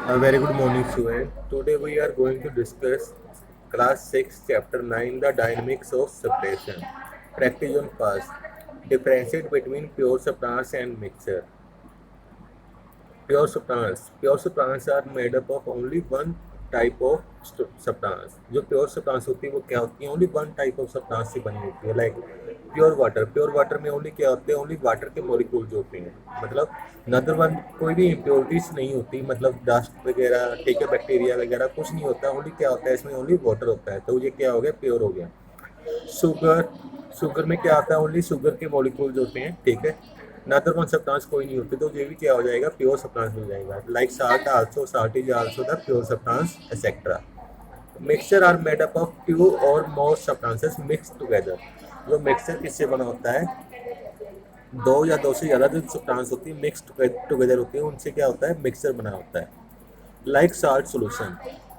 A very good morning, student. Today we are going to discuss class 6, chapter 9, the dynamics of separation. Practice on first. Differentiate between pure substance and mixture. Pure substance are made up of only one type of substance. जो pure substance होती है वो क्या होती है, only one type of substance से बनी होती है. लाइक प्योर वाटर में ओनली क्या होते हैं, ओनली वाटर के मॉलिक्यूल्स होते हैं. मतलब नदर वन कोई भी इम्प्योरिटीज नहीं होती, मतलब डस्ट वगैरह, ठीक है, बैक्टीरिया वगैरह कुछ नहीं होता. ओनली क्या होता है, इसमें ओनली वाटर होता है. तो ये क्या हो गया, प्योर हो गया. शुगर शुगर में क्या आता है, ओनली शुगर के मॉलिक्यूल्स होते हैं, ठीक है. नदर वन सब्सटेंस कोई नहीं होती, तो ये भी क्या हो जाएगा, प्योर सब्सटेंस हो जाएगा. Like salt is also the pure substance etcetera. Mixture are made up of two or more substances mix together. जो मिक्सचर किससे बना होता है, दो या दो से ज़्यादा जो सब्सटेंस होती है मिक्स टुगेदर होती है, उनसे क्या होता है, मिक्सचर बना होता है. Like salt solution.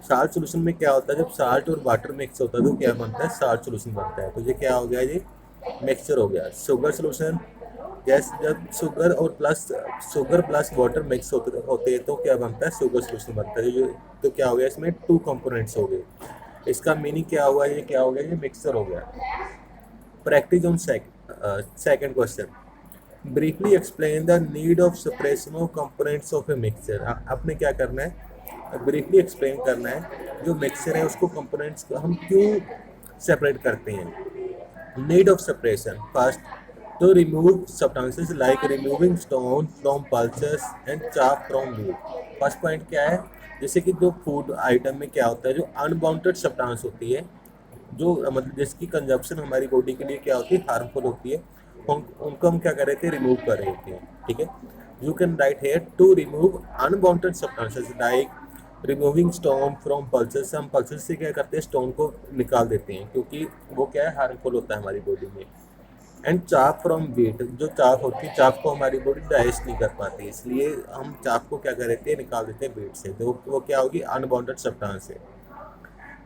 Salt solution में क्या होता है, जब साल्ट और वाटर मिक्स होता है तो क्या बनता है, साल्ट सोल्यूशन बनता है. तो ये क्या हो गया, ये मिक्सचर हो गया. Sugar solution. यस, जब शुगर प्लस वाटर मिक्स होते हैं तो क्या बनता है, शुगर सोल्यूशन बनता है. तो क्या हो गया, इसमें टू कंपोनेंट्स हो गए. इसका मीनिंग क्या हुआ, ये क्या हो गया, ये मिक्सचर हो गया. Practice on second question. Briefly explain the need of separation of components of a mixture. आपने क्या करना है, ब्रीफली एक्सप्लेन करना है जो मिक्सचर है उसको, कंपोनेंट्स को हम क्यों सेपरेट करते हैं. Need of separation. First, to remove substances like removing stone from pulses and chaff from meat. First point क्या है, जैसे कि जो फूड आइटम में क्या होता है, जो अनवांटेड सब्सटेंस होती है, जो मतलब जिसकी कंजप्शन हमारी बॉडी के लिए क्या होती है, हार्मफुल होती है, उनको हम क्या कर रहे थे, रिमूव कर रहे थे, ठीक है. You can write here to remove unwanted substances like removing stone from pulses. हम पल्सेस से क्या करते हैं, स्टोन को निकाल देते हैं, क्योंकि वो क्या है, हार्मफुल होता है हमारी बॉडी में. एंड चाप फ्रॉम वीट. जो चाप होती है, चाप को हमारी बॉडी डाइजेस्ट नहीं कर पाती, इसलिए हम चाप को क्या कर देते हैं, निकाल देते हैं वीट से. तो वो क्या होगी, अनवांटेड सब्सटेंस है.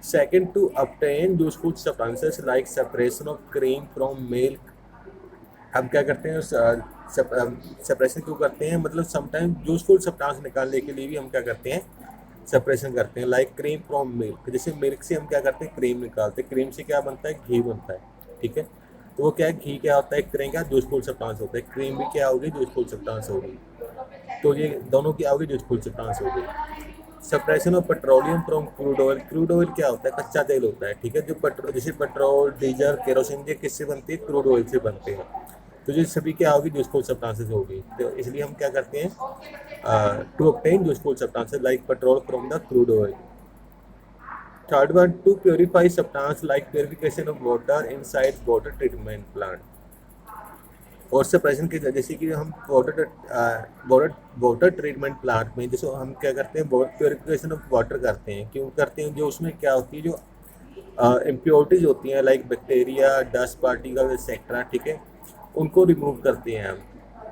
Second, to obtain useful substances like separation of cream from milk. हम क्या करते हैं, सेपरेशन क्यों करते हैं, मतलब समटाइम यूजफुल सब्सटेंस निकालने के लिए भी हम क्या करते हैं, सेपरेशन करते हैं. Like cream from milk. जैसे मिल्क से हम क्या करते हैं, क्रीम निकालते हैं. क्रीम से क्या बनता है, घी बनता है, ठीक है. तो वो क्या है, घी क्या होता है, एक तरह का यूजफुल सब्सटेंस होता है. क्रीम भी क्या होगी, यूजफुल सब्सटेंस होगी. तो ये दोनों क्या होगी, यूजफुल सब्सटेंस होगी. Separation of petroleum from crude oil. Crude oil क्या होता है, कच्चा तेल होता है, ठीक है. जो पेट्रोल, जैसे पेट्रोल, डीजल, केरोसिन, ये किससे बनती है, क्रूड ऑयल से बनते हैं. तो ये सभी क्या होगी, यूजफुल सब्सटेंसेस होगी. तो इसलिए हम क्या करते हैं, to obtain useful substances like petrol from the crude oil. Third one, to purify substance like purification of water inside water treatment plant. और सेपरेशन के जैसे कि हम वाटर ट्रीटमेंट प्लांट में, जैसे हम क्या करते हैं, प्योरिफिकेशन ऑफ वाटर करते हैं. क्यों करते हैं, जो उसमें क्या होती है, जो इम्प्योरिटीज होती हैं like bacteria, dust particle etcetera, ठीक है, उनको रिमूव करते हैं हम.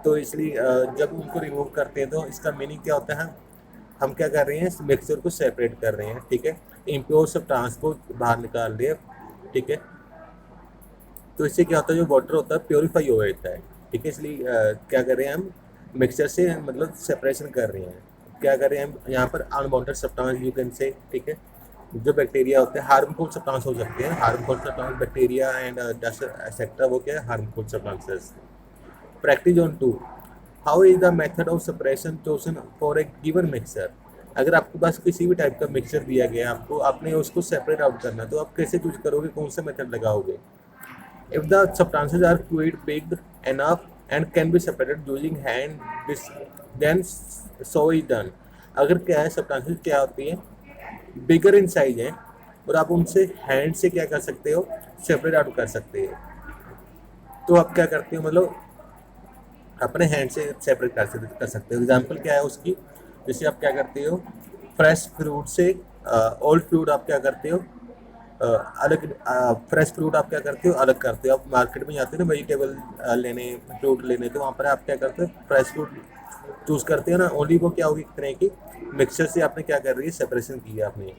तो इसलिए जब उनको रिमूव करते हैं तो इसका मीनिंग क्या होता है, हम क्या कर रहे हैं, मिक्सचर को सेपरेट कर रहे हैं, ठीक है. इम्प्योर सब्सटेंस को बाहर निकाल रहे हैं, ठीक है. तो इससे क्या होता है, जो वाटर होता है प्योरीफाई हो जाता है, ठीक है. इसलिए क्या कर रहे हैं हम, मिक्सचर से मतलब सेपरेशन कर रहे हैं. क्या कर रहे हैं हम यहाँ पर, unwanted substance you can say, ठीक है. जो बैक्टीरिया होते हैं, हार्मफुल सब्सटेंस हो सकते हैं, harmful substance, bacteria and dust etcetera, वो क्या है, harmful substances. Practice on two. How is the method of separation chosen for a given mixture. अगर आपके पास किसी भी टाइप का मिक्सचर दिया गया है, आपको आपने उसको सेपरेट आउट करना है, तो आप कैसे चूज करोगे, कौन सा मेथड लगाओगे. If the substances are quite big enough and can be separated using hand, then so is done. अगर क्या है, सब्सटेंसेस क्या होती है, बिगर इन साइज है, और आप उनसे हैंड से क्या कर सकते हो, सेपरेट आउट कर सकते हो. तो आप क्या करते हो, मतलब अपने हैंड से सेपरेट कर सकते हो. एग्जाम्पल क्या है उसकी, जैसे आप क्या करते हो, फ्रेश फ्रूट से ओल्ड फ्रूट आप क्या करते हो, अलग, फ्रेश फ्रूट आप क्या करते हो, अलग करते हो. आप मार्केट में जाते हो ना वेजिटेबल लेने, फ्रूट लेने, तो वहाँ पर आप क्या करते हो, फ्रेश फ्रूट चूज करते हो ना, ओनली वो क्या होगी, एक तरह की मिक्सचर से आपने क्या कर रही है, सेपरेशन की है आपने.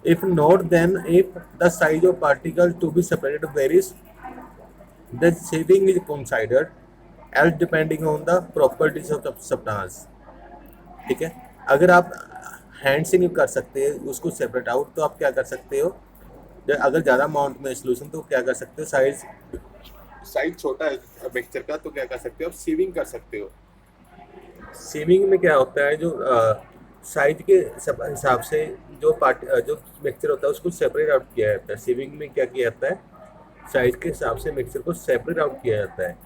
If not then if the size of particle to be separated varies, the shedding is considered as depending on the properties of the substance, ठीक है. अगर आप हैंड से नहीं कर सकते उसको सेपरेट आउट, तो आप क्या कर सकते हो, अगर ज़्यादा अमाउंट में सोल्यूशन, तो क्या कर सकते हो, साइज साइज छोटा है मिक्सचर का, तो क्या कर सकते हो आप, सीविंग कर सकते हो। सीविंग में क्या होता है, जो साइज के हिसाब से जो मिक्सचर होता है उसको सेपरेट आउट किया जाता है। सीविंग में क्या किया जाता है, साइज के हिसाब से मिक्सचर को सेपरेट आउट किया जाता है।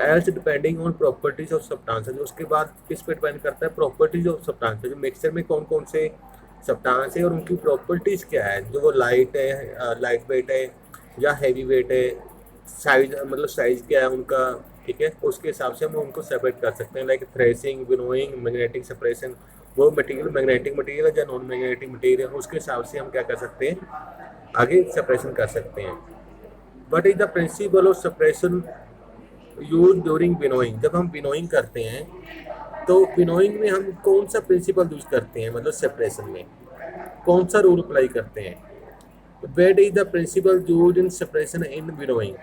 Else depending on properties of substances, उसके बाद किस पे डिपेंड करता है, प्रॉपर्टीज ऑफ सब्सटेंसेस, मिक्सचर में कौन कौन से सब्सटेंस है और उनकी प्रॉपर्टीज क्या है, जो वो लाइट है, लाइट वेट है या हैवी वेट है, साइज मतलब साइज क्या है उनका, ठीक है, उसके हिसाब से हम उनको सेपरेट कर सकते हैं। Like threshing, winnowing, magnetic separation, वो मटेरियल मैग्नेटिक मटेरियल है या नॉन मैग्नेटिक मटेरियल, उसके हिसाब से हम क्या कर सकते हैं, आगे सेपरेशन कर सकते हैं। What is the principle of separation use during winnowing, जब हम विनोइंग करते हैं तो विनोइंग में हम कौन सा प्रिंसिपल यूज करते हैं, मतलब सेपरेशन में कौन सा रूल अप्लाई करते हैं। Weight is the principle use in separation in winnowing,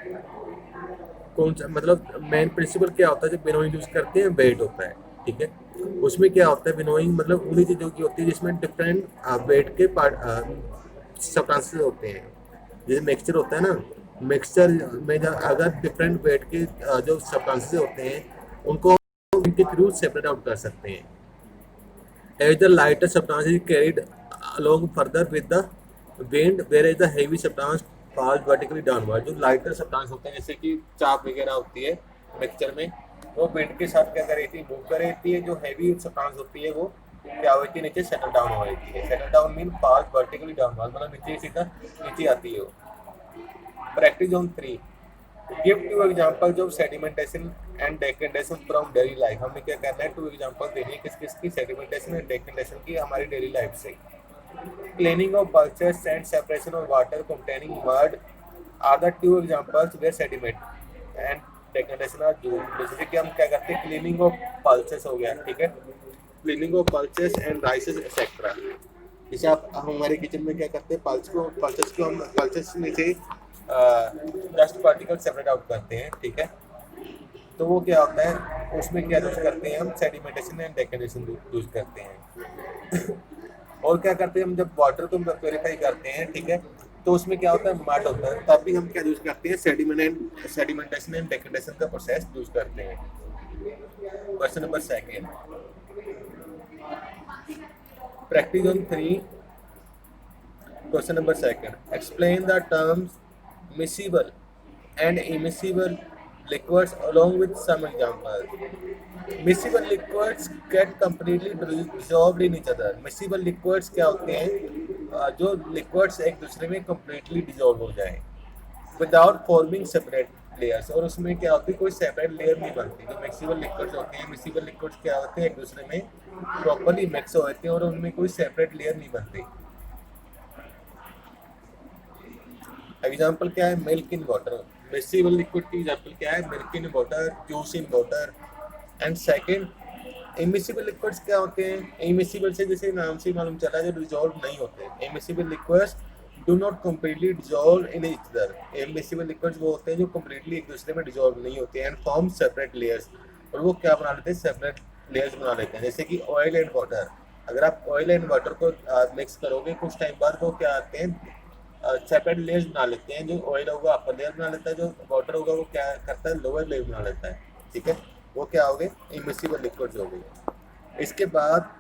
कौन सा मतलब मेन प्रिंसिपल क्या होता है जब विनोइंग यूज करते हैं, वेट होता है, ठीक है। उसमें क्या होता है, विनोइंग मतलब उन्हीं चीज़ों की होती है जिसमें डिफरेंट वेट के पार्ट सब्सटेंसेस होते हैं। जैसे मिक्सचर होता है ना, मिक्सचर में जब अगर डिफरेंट वेट के जो सब्सटेंसेस होते हैं उनको इनके थ्रू सेपरेट आउट कर सकते हैं। As the lighter substance is carried along further with the wind, whereas the heavy substance falls vertically downward. जो लाइटर सब्सटेंस होते हैं जैसे कि चाप वगैरह होती है मिक्सचर में, वो विंड के साथ क्या कर रही थी, मूव कर रही है। जो हैवी सब्सटेंस होती है वो क्या होती है, नीचे सेटल डाउन हो जाती है। Settle down mean falls vertically downward, मतलब नीचे सीधा नीचे आती है वो। Practice on 3, give 2 examples of sedimentation and decantation from daily life. हमें क्या करना है, 2 एग्जांपल देनी है किस किस की, सेडिमेंटेशन एंड डेकेंडेशन की, हमारी डेली लाइफ से। Cleaning of pulses and separation of water containing mud are the 2 examples where sediment and decantation are used. जैसे कि हम क्या करते हैं, क्लीनिंग ऑफ पल्सेस हो गया, ठीक है, cleaning of pulses and राइसेस etcetera. जैसे आप हमारे किचन में क्या करते हैं, पल्सेस को हम पल्सेस में से डस्ट पार्टिकल सेपरेट आउट करते हैं, ठीक है। तो वो क्या होता है, उसमें क्या यूज करते हैं हम, सेडिमेंटेशन एंड डेकेंडेशन यूज करते हैं। और क्या करते हैं हम, जब वाटर को प्योरीफाई करते हैं, ठीक है, तो उसमें क्या होता है, मड होता है, तब भी हम क्या यूज करते हैं, सेडिमेंटेशन एंड डेकेंडेशन का प्रोसेस यूज करते हैं। Question number 2, practice on 3, question number 2, explain the terms miscible and immiscible liquids along with some examples. Miscible liquids get completely dissolved in each other. Miscible liquids क्या होते हैं, जो liquids एक दूसरे में completely dissolve हो जाए without forming separate layers, और उसमें क्या होती है, कोई separate layer नहीं बनती। जो miscible liquids होते हैं, miscible liquids क्या होते हैं, एक दूसरे में properly mix हो जाते हैं और उनमें कोई separate layer नहीं बनती। एग्जाम्पल क्या है, मिल्क इन वाटर। मिक्सिबल लिक्विड की एग्जाम्पल क्या है, milk in water, juice in water. And second, immiscible liquids क्या होते हैं, इमिसिबल से जैसे नाम से मालूम चला जो डिजॉल्व नहीं होते। Immiscible liquids do not completely dissolve in each other. Immiscible liquids वो होते हैं जो कम्प्लीटली एक दूसरे में डिजॉल्व नहीं होते हैं, एंड फॉर्म सेपरेट लेयर्स, और वो क्या बना लेते हैं, सेपरेट लेयर्स बना लेते हैं। जैसे कि ऑयल एंड वाटर, अगर आप ऑयल एंड वाटर को मिक्स करोगे कुछ टाइम बाद, वो क्या आते हैं, सेपरेट लेयर्स बना लेते हैं। जो ऑयल होगा अपर लेयर बना लेता है, जो वाटर होगा वो क्या करता है, लोअर लेयर बना लेता है, ठीक है। वो क्या हो गए, इमिसिबल लिक्विड्स हो गए। इसके बाद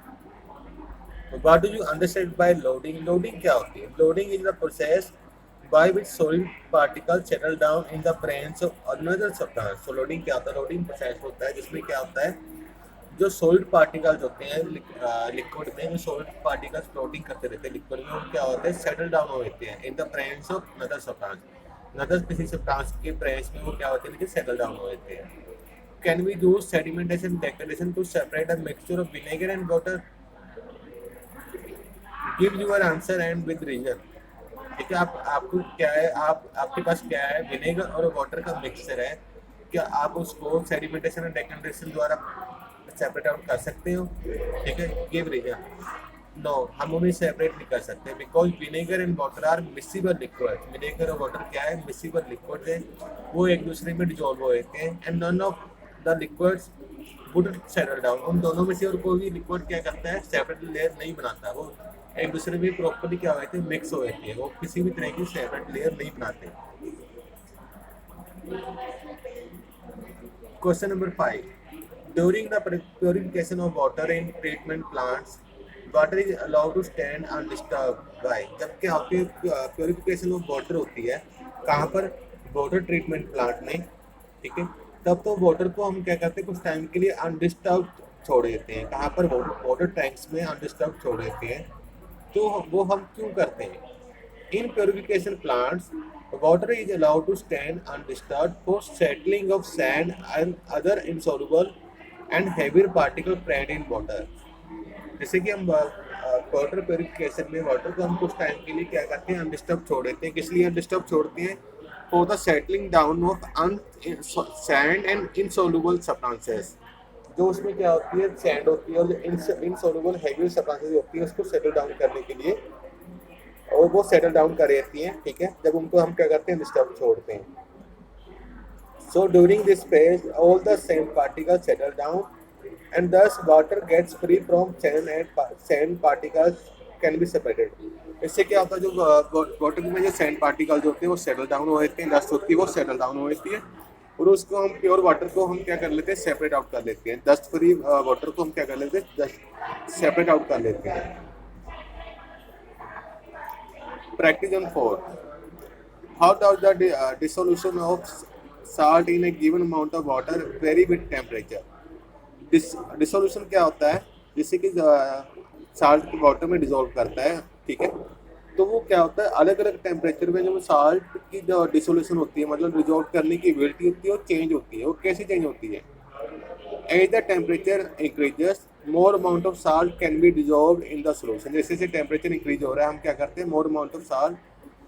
what do you understand by loading. Loading क्या होती है, loading is the process by which solid particle settle down in the presence of another substance. So loading क्या होता है, लोडिंग प्रोसेस होता है जिसमें क्या होता है, जो सॉलिड पार्टिकल्स होते हैं लिक्विड में, जो सॉलिड पार्टिकल्स फ्लोटिंग करते रहते हैं लिक्विड में, वो क्या होते हैं, सेटल डाउन हो जाते हैं in the presence of another substance. Another किसी सब्सटेंस के प्रेजेंस में वो क्या होते हैं, सेटल डाउन हो जाते हैं। Can we use sedimentation decantation to separate a mixture of vinegar and water. Give your answer and with reason. ठीक है, आपको क्या है, आपके पास क्या है, विनेगर और वाटर का मिक्सचर है, क्या आप उसको सेडिमेंटेशन और डेकेंडेशन द्वारा सेपरेट आउट कर सकते हो, ठीक है। Give reason. नो, हम उन्हें सेपरेट नहीं कर सकते, because vinegar and water are miscible liquid. Vinegar और वाटर क्या है, मिसिबल लिक्विड है, वो एक दूसरे में डिजोल्व हो जाते हैं, and none of the liquids would settle down. उन दोनों में से और कोई भी लिक्विड क्या करता है, सेपरेट लेयर नहीं बनाता, वो एक दूसरे में प्रॉपरली क्या होते हैं, मिक्स हो जाती है, वो किसी भी तरह की सेपरेट लेयर नहीं बनाते। Question number 5, during the purification of water in treatment plants water is allowed to stand undisturbed by. जब क्या होती है प्योरिफिकेशन ऑफ वाटर होती है कहाँ पर, वाटर ट्रीटमेंट प्लांट में, ठीक है, तब तो वाटर को हम क्या करते हैं कुछ टाइम के लिए अनडिस्टर्ब छोड़ देते हैं। कहाँ पर, वाटर टैंक्स में अनडिस्टर्ब छोड़ देते हैं। तो वो हम क्यों करते हैं? In purification plants, water is allowed to stand undisturbed for settling of sand and other insoluble and heavier particles present in water। जैसे कि हम वाटर प्योरिफिकेशन में वाटर को हम कुछ टाइम के लिए क्या करते हैं, अनडिस्टर्ब छोड़ देते हैं। किस लिए अनडिस्टर्ब छोड़ते हैं? For the settling down of sand and insoluble substances. जो उसमें क्या होती है, सैंड होती है और इनसॉल्युबल हेवी सब्सटेंसेस होती है, उसको सेटल डाउन करने के लिए, और वो सेटल डाउन कर रहती हैं, ठीक है, जब उनको हम क्या करते हैं, डिस्टर्ब छोड़ते हैं। So during this phase all the sand particles settle down and thus water gets free from sand and sand particles can be separated. इससे क्या होता है, जो वाटर में जो सैंड पार्टिकल्स होते हैं वो सेटल डाउन हो जाते हैं, डस्ट होती है वो सेटल डाउन हो जाती है, और उसको हम प्योर वाटर को हम क्या कर लेते हैं, सेपरेट आउट कर लेते हैं। डस्ट फ्री वाटर को हम क्या कर लेते हैं, डस्ट सेपरेट आउट कर लेते हैं। Practice on 4. How does the dissolution of salt in a given amount of water vary with temperature? Dissolution क्या होता है, जैसे कि साल्ट वाटर में डिजोल्व करता है, ठीक है, तो वो क्या होता है, अलग अलग टेम्परेचर में जो साल्ट की जो डिसोल्यूशन होती है, मतलब डिजोल्व करने की एबिलिटी होती है, वो चेंज होती है। वो कैसे चेंज होती है? As the temperature increases more amount of salt can be dissolve in the solution. जैसे जैसे टेम्परेचर इंक्रीज हो रहा है, हम क्या करते हैं, मोर अमाउंट ऑफ साल्ट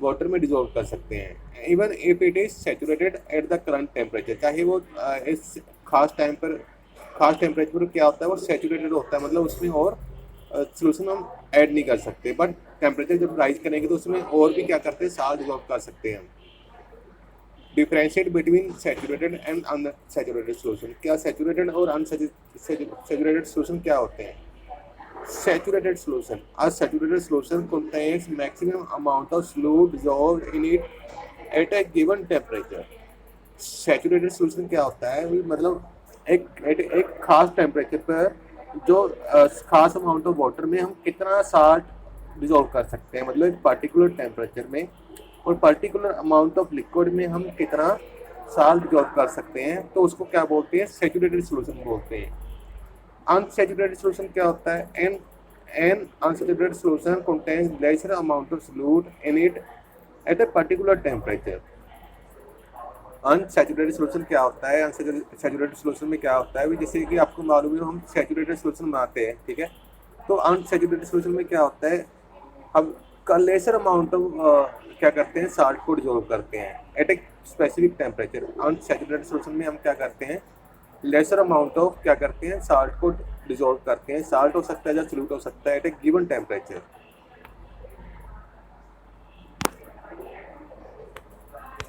वाटर में डिजोल्व कर सकते हैं। Even if it is saturated at the current temperature, चाहे वो इस खास टेम्परेचर पर क्या होता है, वो सैचुरेटेड होता है, मतलब उसमें और सोल्यूशन हम ऐड नहीं कर सकते, बट टेम्परेचर जब राइज करेंगे तो उसमें और भी क्या करते हैं, साल्ट डिजोल्व कर सकते हैं। Differentiate between saturated and unsaturated solution. क्या सैचुरेटेड और अनसैचुरेटेड सोल्यूशन क्या होते हैं? Saturated solution, a saturated solution contains maximum amount of fluid dissolved in it at A given temperature. Saturated solution क्या होता है, मतलब एक खास टेम्परेचर पर जो खास अमाउंट ऑफ वाटर में हम कितना साल्ट डिसॉल्व कर सकते हैं, मतलब एक पर्टिकुलर टेम्परेचर में और पर्टिकुलर अमाउंट ऑफ लिक्विड में हम कितना साल्ट डिसॉल्व कर सकते हैं, तो उसको क्या बोलते हैं, सैचुरेटेड सोल्यूशन बोलते हैं। अनसैचुरेटेड सोल्यूशन क्या होता है, N unsaturated solution contains lesser amount of fluid in it at a particular temperature. Unsaturated solution क्या होता है, अनसैचुरेटेड सोल्यूशन में क्या होता है, जैसे कि आपको मालूम है हम सैचुरेटेड सोल्यूशन बनाते हैं, ठीक है, तो अनसैचुरेटेड सोल्यूशन में क्या होता है, हम लेसर अमाउंट ऑफ क्या करते हैं, साल्ट को डिजोल्व करते हैं at a specific temperature. Unsaturated solution में हम क्या करते हैं, लेसर अमाउंट ऑफ क्या करते हैं, साल्ट को डिजोल्व करते हैं। साल्ट हो सकता है या सॉल्यूट हो सकता है एट ए गिवन टेम्परेचर।